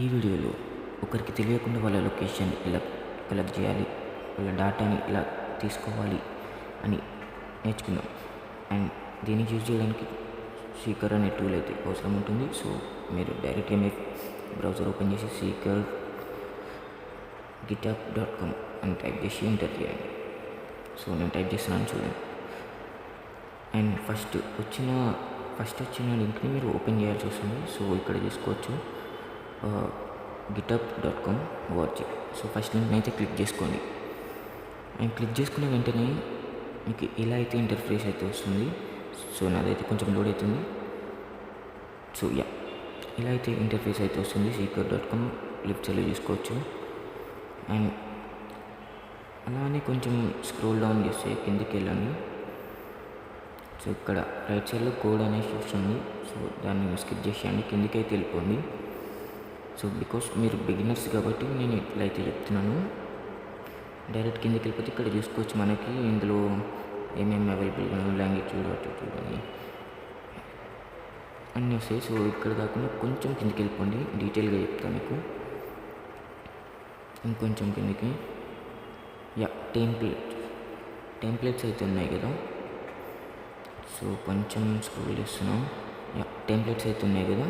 ఈ వీడియోలో ఒకరికి తెలియకుండా వాళ్ళ లొకేషన్ ఎలా కలెక్ట్ చేయాలి, వాళ్ళ డేటాని ఎలా తీసుకోవాలి అని నేర్చుకుందాం. అండ్ దీన్ని యూజ్ చేయడానికి సీకర్ అనే టూల్ అయితే అవసరం ఉంటుంది. సో మీరు డైరెక్ట్గా మీ బ్రౌజర్ ఓపెన్ చేసి సీకర్ github.com అని టైప్ చేసి ఎంటర్ చేయండి. సో నేను టైప్ చేస్తున్నాను చూడండి. అండ్ ఫస్ట్ వచ్చిన లింక్ని మీరు ఓపెన్ చేయాల్సి వస్తుంది. సో ఇక్కడ చూసుకోవచ్చు github.com org. సో ఫస్ట్ లింక్ని అయితే క్లిక్ చేసుకోండి. అండ్ క్లిక్ చేసుకున్న వెంటనే మీకు ఇలా అయితే ఇంటర్ఫేస్ అయితే వస్తుంది. సో నాదైతే కొంచెం లోడ్ అవుతుంది. సో ఇలా అయితే ఇంటర్ఫేస్ అయితే వస్తుంది. seeker.com లెఫ్ట్ సైడ్లో చూసుకోవచ్చు. అండ్ అలానే కొంచెం స్క్రోల్ డౌన్ చేస్తే కిందికి వెళ్ళండి. సో ఇక్కడ రైట్ సైడ్లో కోడ్ అనేది వస్తుంది. సో దాన్ని స్కిప్ చేసేయండి, కిందికి అయితే వెళ్ళిపోండి. సో బికాస్ మీరు బిగినర్స్ కాబట్టి నేను ఇట్లా అయితే చెప్తున్నాను. డైరెక్ట్ కిందికి వెళ్ళిపోతే ఇక్కడ చూసుకోవచ్చు మనకి ఇందులో ఏమేమి అవైలబుల్గా లాంగ్వేజ్ చూడండి అన్నీ వస్తాయి. సో ఇక్కడ కాకుండా కొంచెం కిందికి వెళ్ళిపోండి, డీటెయిల్గా చెప్తాను మీకు. ఇంకొంచెం కిందికి టెంప్లెట్స్ అయితే ఉన్నాయి కదా. సో కొంచెం స్క్రోల్ చేస్తున్నాం. టెంప్లెట్స్ అయితే ఉన్నాయి కదా.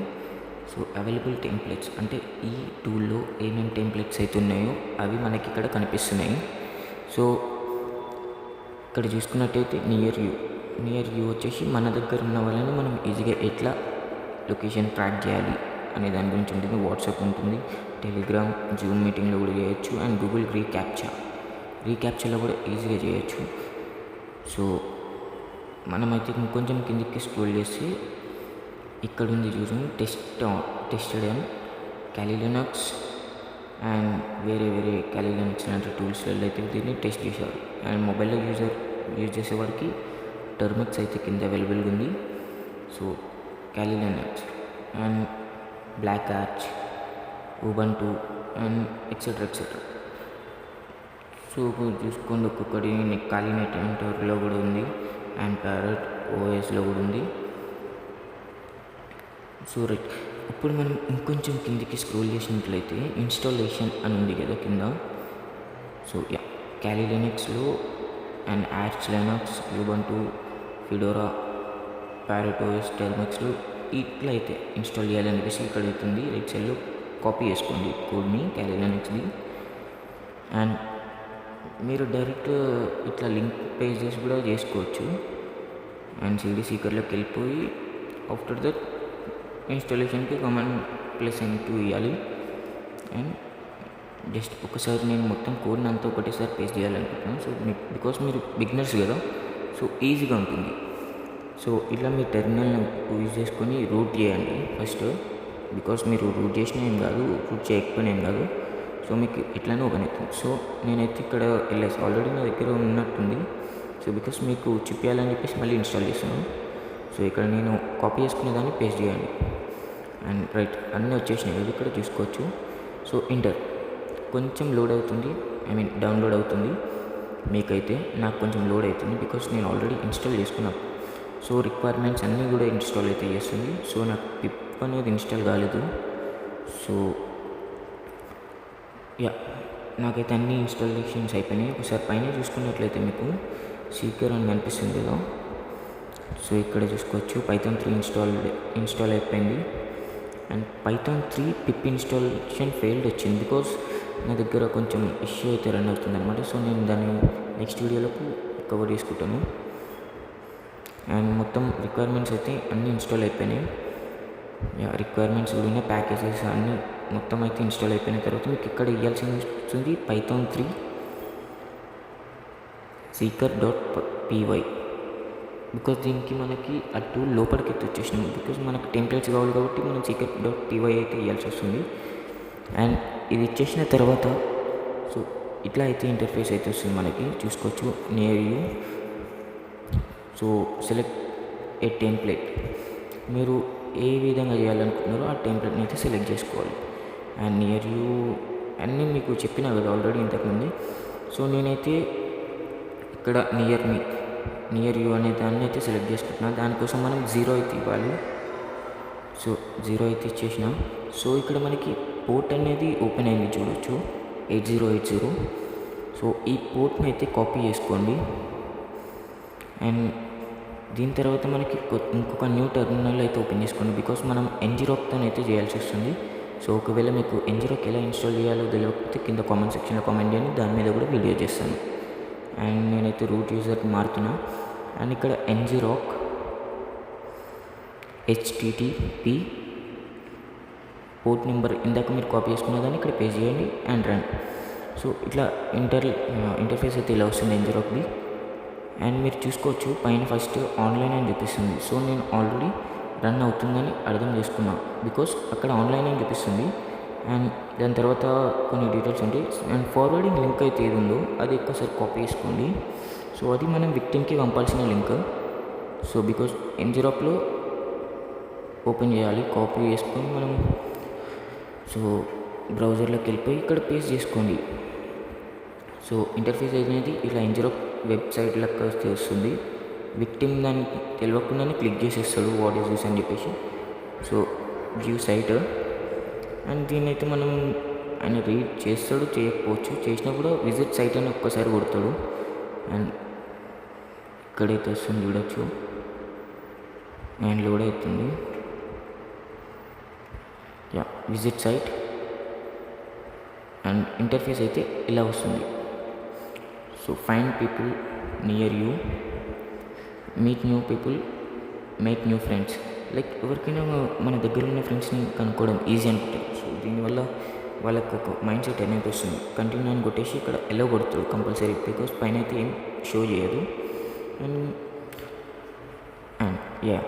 సో అవైలబుల్ టెంప్లెట్స్ అంటే ఈ టూల్లో ఏమేమి టెంప్లెట్స్ అయితే ఉన్నాయో అవి మనకి ఇక్కడ కనిపిస్తున్నాయి. సో ఇక్కడ చూసుకున్నట్టయితే నియర్ యూ వచ్చేసి మన దగ్గర ఉన్న వాళ్ళని మనం ఈజీగా ఎట్లా లొకేషన్ ట్రాక్ చేయాలి అనే దాని గురించి ఉంటుంది. వాట్సాప్ ఉంటుంది, టెలిగ్రామ్, జూమ్ మీటింగ్లో కూడా చేయొచ్చు. అండ్ గూగుల్ రీక్యాప్చర్లో కూడా ఈజీగా చేయొచ్చు. సో మనమైతే ఇంకొంచెం కిందికి స్క్రోల్ చేసి ఇక్కడ ఉంది చూడండి, tested and Kali Linux and వేరే Kali Linux లాంటి టూల్స్లలో అయితే దీన్ని టెస్ట్ చేశారు. అండ్ మొబైల్లో యూజ్ చేసేవాడికి టర్మిక్స్ అయితే కింద అవైలబుల్గా ఉంది. So Kali Linux and black arch, Ubuntu and etcetera. So చూసుకోండి ఒక్కొక్కటి. Kali నెట్వర్క్లో కూడా ఉంది అండ్ ప్యారెట్ ఓఎస్లో కూడా ఉంది. సో రైట్, ఇప్పుడు మనం ఇంకొంచెం కిందికి స్క్రోల్ చేసినట్లయితే ఇన్స్టాలేషన్ అని ఉంది కదా కింద. సో Kali Linuxలో and Arch Linux, Ubuntu, Fedora, Parrot OS, టెర్మిక్స్లో ఇట్లా అయితే ఇన్స్టాల్ చేయాలని చెప్పేసి ఇక్కడ అవుతుంది. రైట్ సైడ్లో కాపీ చేసుకోండి కోడ్ని Kali Linuxది. అండ్ మీరు డైరెక్ట్ ఇట్లా లింక్ పేజెస్ కూడా చేసుకోవచ్చు. అండ్ సీకర్లోకి వెళ్ళిపోయి ఆఫ్టర్ దట్ ఇన్స్టాలేషన్కి Command+N2 ఇవ్వాలి. అండ్ జస్ట్ ఒకసారి నేను మొత్తం కోడ్ని అంతా ఒకటేసారి పేస్ట్ చేయాలనుకుంటున్నాను. సో బికాస్ మీరు బిగినర్స్ కదా, సో ఈజీగా ఉంటుంది. సో ఇట్లా మీ టెర్మినల్ని యూజ్ చేసుకొని రూట్ చేయండి ఫస్ట్. బికాస్ మీరు రూట్ చేసినా ఏం కాదు, రూట్ చేయకపోయినా ఏం కాదు. సో మీకు ఎట్లనే ఓపెన్ అవుతుంది. సో నేనైతే ఇక్కడ వెళ్ళేసి ఆల్రెడీ నా దగ్గర ఉన్నట్టుంది. సో బికాస్ మీకు చూపించాలని చెప్పేసి మళ్ళీ ఇన్స్టాల్ చేస్తున్నాను. సో ఇక్కడ నేను కాపీ చేసుకునే దాన్ని పేస్ట్ చేయండి. అండ్ రైట్ అన్నీ వచ్చేసినాయి కదా, ఇక్కడ చూసుకోవచ్చు. సో కొంచెం లోడ్ అవుతుంది, డౌన్లోడ్ అవుతుంది మీకైతే. నాకు కొంచెం లోడ్ అవుతుంది బికాస్ నేను ఆల్రెడీ ఇన్స్టాల్ చేసుకున్నాను. సో రిక్వైర్మెంట్స్ అన్నీ కూడా ఇన్స్టాల్ అయితే చేస్తుంది. సో నాకు పిప్ అనేది ఇన్స్టాల్ కాలేదు. సో నాకైతే అన్ని ఇన్స్టాలేషన్స్ అయిపోయినాయి. ఒకసారి పైన చూసుకున్నట్లయితే మీకు సీకర్ అని కనిపిస్తుంది కదా. సో ఇక్కడ చూసుకోవచ్చు Python 3 ఇన్స్టాల్ అయిపోయింది. అండ్ Python 3 పిప్ ఇన్స్టాలేషన్ ఫెయిల్డ్ వచ్చింది బికాస్ నా దగ్గర కొంచెం ఇష్యూ అయితే రన్ అవుతుంది అనమాట. సో నేను దాన్ని నెక్స్ట్ వీడియోలకు కవర్ చేసుకుంటాను. అండ్ మొత్తం రిక్వైర్మెంట్స్ అయితే అన్నీ ఇన్స్టాల్ అయిపోయినాయి. రిక్వైర్మెంట్స్ కూడా ప్యాకేజెస్ అన్నీ మొత్తం అయితే ఇన్స్టాల్ అయిపోయిన తర్వాత మీకు ఇక్కడ ఇవ్వాల్సింది వస్తుంది Python 3 seeker.py. బికాజ్ దీనికి మనకి ఆ టూల్ లోపలికి అయితే వచ్చేసినాము. బికాజ్ మనకు టెంప్లెట్స్ కావాలి కాబట్టి మనం seeker.py అయితే ఇవ్వాల్సి వస్తుంది. అండ్ ఇది ఇచ్చేసిన తర్వాత సో ఇట్లా అయితే ఇంటర్ఫేస్ అయితే వస్తుంది మనకి. చూసుకోవచ్చు near you. So select A template, మీరు ఏ విధంగా చేయాలనుకుంటున్నారో ఆ టెంప్లెట్ని అయితే సెలెక్ట్ చేసుకోవాలి. అండ్ నియర్ యూ అన్నీ మీకు చెప్పినా కదా ఆల్రెడీ ఇంతకుముందు. సో నేనైతే ఇక్కడ నియర్ యూ అనే దాన్ని అయితే సెలెక్ట్ చేసుకుంటున్నాను. దానికోసం మనం 0 అయితే ఇవ్వాలి. సో 0 అయితే ఇచ్చేసినాం. సో ఇక్కడ మనకి పోర్ట్ అనేది ఓపెన్ అయింది చూడొచ్చు, 8080. సో ఈ పోర్ట్ని అయితే కాపీ చేసుకోండి. అండ్ దీని తర్వాత మనకి ఇంకొక న్యూ టెర్మినల్ అయితే ఓపెన్ చేసుకోండి, బికాస్ మనం ngrok అయితే చేయాల్సి వస్తుంది. సో ఒకవేళ మీకు ngrok ఎలా ఇన్స్టాల్ చేయాలో తెలియకపోతే కింద కామెంట్ సెక్షన్లో కామెంట్ చేయండి, దాని మీద కూడా వీడియో చేస్తాను. అండ్ నేనైతే రూట్ యూజర్కి మారుతున్నా. అండ్ ఇక్కడ ngrok http పోర్ట్ నెంబర్ ఇందాక మీరు కాపీ చేసుకున్న దాన్ని ఇక్కడ పేస్ట్ చేయండి అండ్ రన్. సో ఇట్లా ఇంటర్ఫేస్ అయితే ఇలా వస్తుంది ngrokది. అండ్ మీరు చూసుకోవచ్చు పైన ఫస్ట్ ఆన్లైన్ అని చూపిస్తుంది. సో నేను ఆల్రెడీ రన్ అవుతుందని అర్థం చేసుకున్నా, బికాస్ అక్కడ ఆన్లైన్ అని చూపిస్తుంది. అండ్ దాని తర్వాత కొన్ని డీటెయిల్స్ ఉంటాయి. అండ్ ఫార్వర్డింగ్ లింక్ అయితే ఏది ఉందో అది ఒక్కసారి కాపీ చేసుకోండి. సో అది మనం విక్టిమ్కి పంపాల్సిన లింక్. సో బికాస్ ngrokలో ఓపెన్ చేయాలి, కాపీ చేసుకొని మనం సో బ్రౌజర్లోకి వెళ్ళిపోయి ఇక్కడ పేస్ట్ చేసుకోండి. సో ఇంటర్ఫేస్ అనేది ఇలా ngrok వెబ్సైట్ లెక్క వస్తుంది. విక్టిమ్ దానికి తెలియకుండానే క్లిక్ చేసేస్తాడు వాట్ ఈస్ దిస్ అని చెప్పేసి. So view site. అండ్ దీన్ని అయితే మనం ఆయన రీడ్ చేస్తాడు, చేయకపోవచ్చు. చేసినా కూడా విజిట్ సైట్ అని ఒక్కసారి కొడతాడు. అండ్ ఇక్కడైతే వస్తుంది చూడొచ్చు. అండ్ లోడ్ అవుతుంది. Yeah, visit site. And interface అయితే ఇలా వస్తుంది. So find people near you, meet new people, make new friends. Like ఎవరికైనా మన దగ్గర ఉన్న ఫ్రెండ్స్ని కనుక్కోవడం ఈజీ అనుకుంటారు. సో దీనివల్ల వాళ్ళకి ఒక మైండ్ సెట్ అనేది వస్తుంది. కంటిన్యూ అని కొట్టేసి ఇక్కడ ఎలా కొడతాడు కంపల్సరీ, బికాస్ పైన అయితే ఏం షో చేయదు. అండ్ యా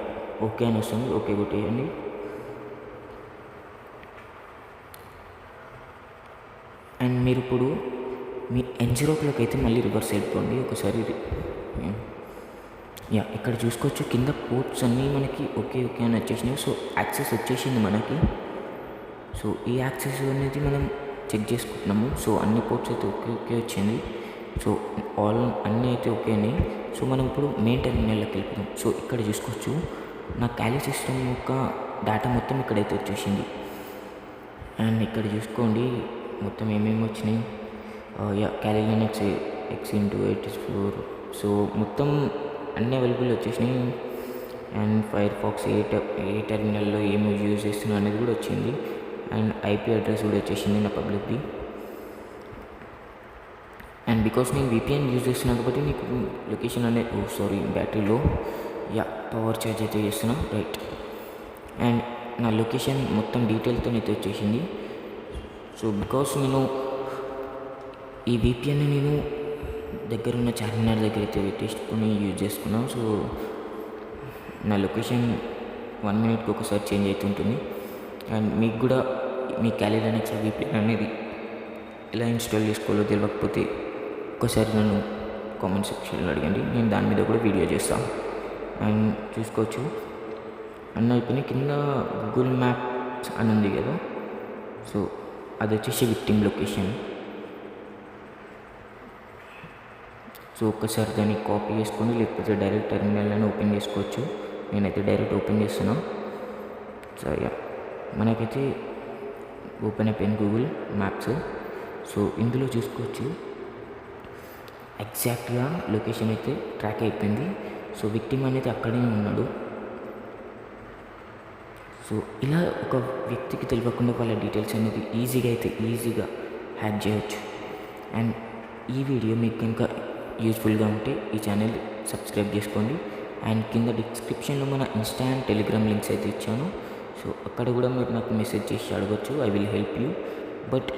ఓకే అని వస్తుంది, ఓకే కొట్టేయండి. అండ్ మీరు ఇప్పుడు మీ ngrokలోకి అయితే మళ్ళీ రివర్స్ వెళ్ళిపోండి ఒకసారి. యా ఇక్కడ చూసుకోవచ్చు కింద పోర్ట్స్ అన్నీ మనకి ఓకే ఓకే అని వచ్చేసినాయి. సో యాక్సెస్ వచ్చేసింది మనకి. సో ఈ యాక్సెస్ అనేది మనం చెక్ చేసుకుంటున్నాము. సో అన్ని పోర్ట్స్ అయితే ఓకే ఓకే వచ్చింది. సో అన్నీ అయితే ఓకే అని. సో మనం ఇప్పుడు మెయిన్ టెర్మినల్లోకి వెళ్ళిపోతాం. సో ఇక్కడ చూసుకోవచ్చు నా క్యాలీ సిస్టమ్ యొక్క డేటా మొత్తం ఇక్కడైతే వచ్చేసింది. అండ్ ఇక్కడ చూసుకోండి మొత్తం ఏమేమి వచ్చినాయి. Yeah Kali Linux x x84. So మొత్తం అన్నీ అవైలబుల్ వచ్చేసినాయి. అండ్ ఫైర్ ఫాక్స్ ఏ టెర్మినల్లో ఏమి యూజ్ చేస్తున్నా అనేది కూడా వచ్చింది. అండ్ ఐపీ అడ్రస్ కూడా వచ్చేసింది నా పబ్లిక్ది. అండ్ బికాస్ నేను VPN యూజ్ చేస్తున్నాను కాబట్టి నీకు లొకేషన్ అనేది బ్యాటరీలో యా పవర్ ఛార్జ్ అయితే చేస్తున్నా రైట్. అండ్ నా లొకేషన్ మొత్తం డీటెయిల్తో అయితే వచ్చేసింది. సో బికాస్ నేను ఈ VPN నేను దగ్గరున్న చార్మినార్ దగ్గర అయితే పెట్టేసుకొని యూజ్ చేసుకున్నాను. సో నా లొకేషన్ 1 minute ఒకసారి చేంజ్ అవుతుంటుంది. అండ్ మీకు కూడా మీ క్యాలీ లినక్స్ VPN అనేది ఎలా ఇన్స్టాల్ చేసుకోవాలో తెలియకపోతే ఒకసారి నన్ను కామెంట్ సెక్షన్లో అడగండి, నేను దాని మీద కూడా వీడియో చేస్తాను. అండ్ చూసుకోవచ్చు అన్న అయిపోయిన కింద గూగుల్ మ్యాప్స్ అని ఉంది కదా. సో అది వచ్చేసి విక్టిమ్ లొకేషన్. సో ఒక్కసారి దాన్ని కాపీ చేసుకొని లేకపోతే డైరెక్ట్ టెర్మినల్ అని ఓపెన్ చేసుకోవచ్చు. నేనైతే డైరెక్ట్ ఓపెన్ చేస్తున్నాను. సో యా మనకైతే ఓపెన్ అయిపోయింది గూగుల్ మ్యాప్స్. సో ఇందులో చూసుకోవచ్చు ఎగ్జాక్ట్గా లొకేషన్ అయితే ట్రాక్ అయిపోయింది. సో విక్టిమ్ అనేది అక్కడే ఉన్నాడు. సో ఇలా ఒక వ్యక్తికి తెలియకుండా వాళ్ళ డీటెయిల్స్ అనేది ఈజీగా హ్యాక్ చేయవచ్చు. అండ్ ఈ వీడియో మీకు కనుక యూస్ఫుల్గా ఉంటే ఈ ఛానల్ సబ్స్క్రైబ్ చేసుకోండి. అండ్ కింద డిస్క్రిప్షన్లో మన ఇన్స్టా అండ్ టెలిగ్రామ్ లింక్స్ అయితే ఇచ్చాను. సో అక్కడ కూడా మీరు నాకు మెసేజ్ చేసి అడగచ్చు, I will help you. But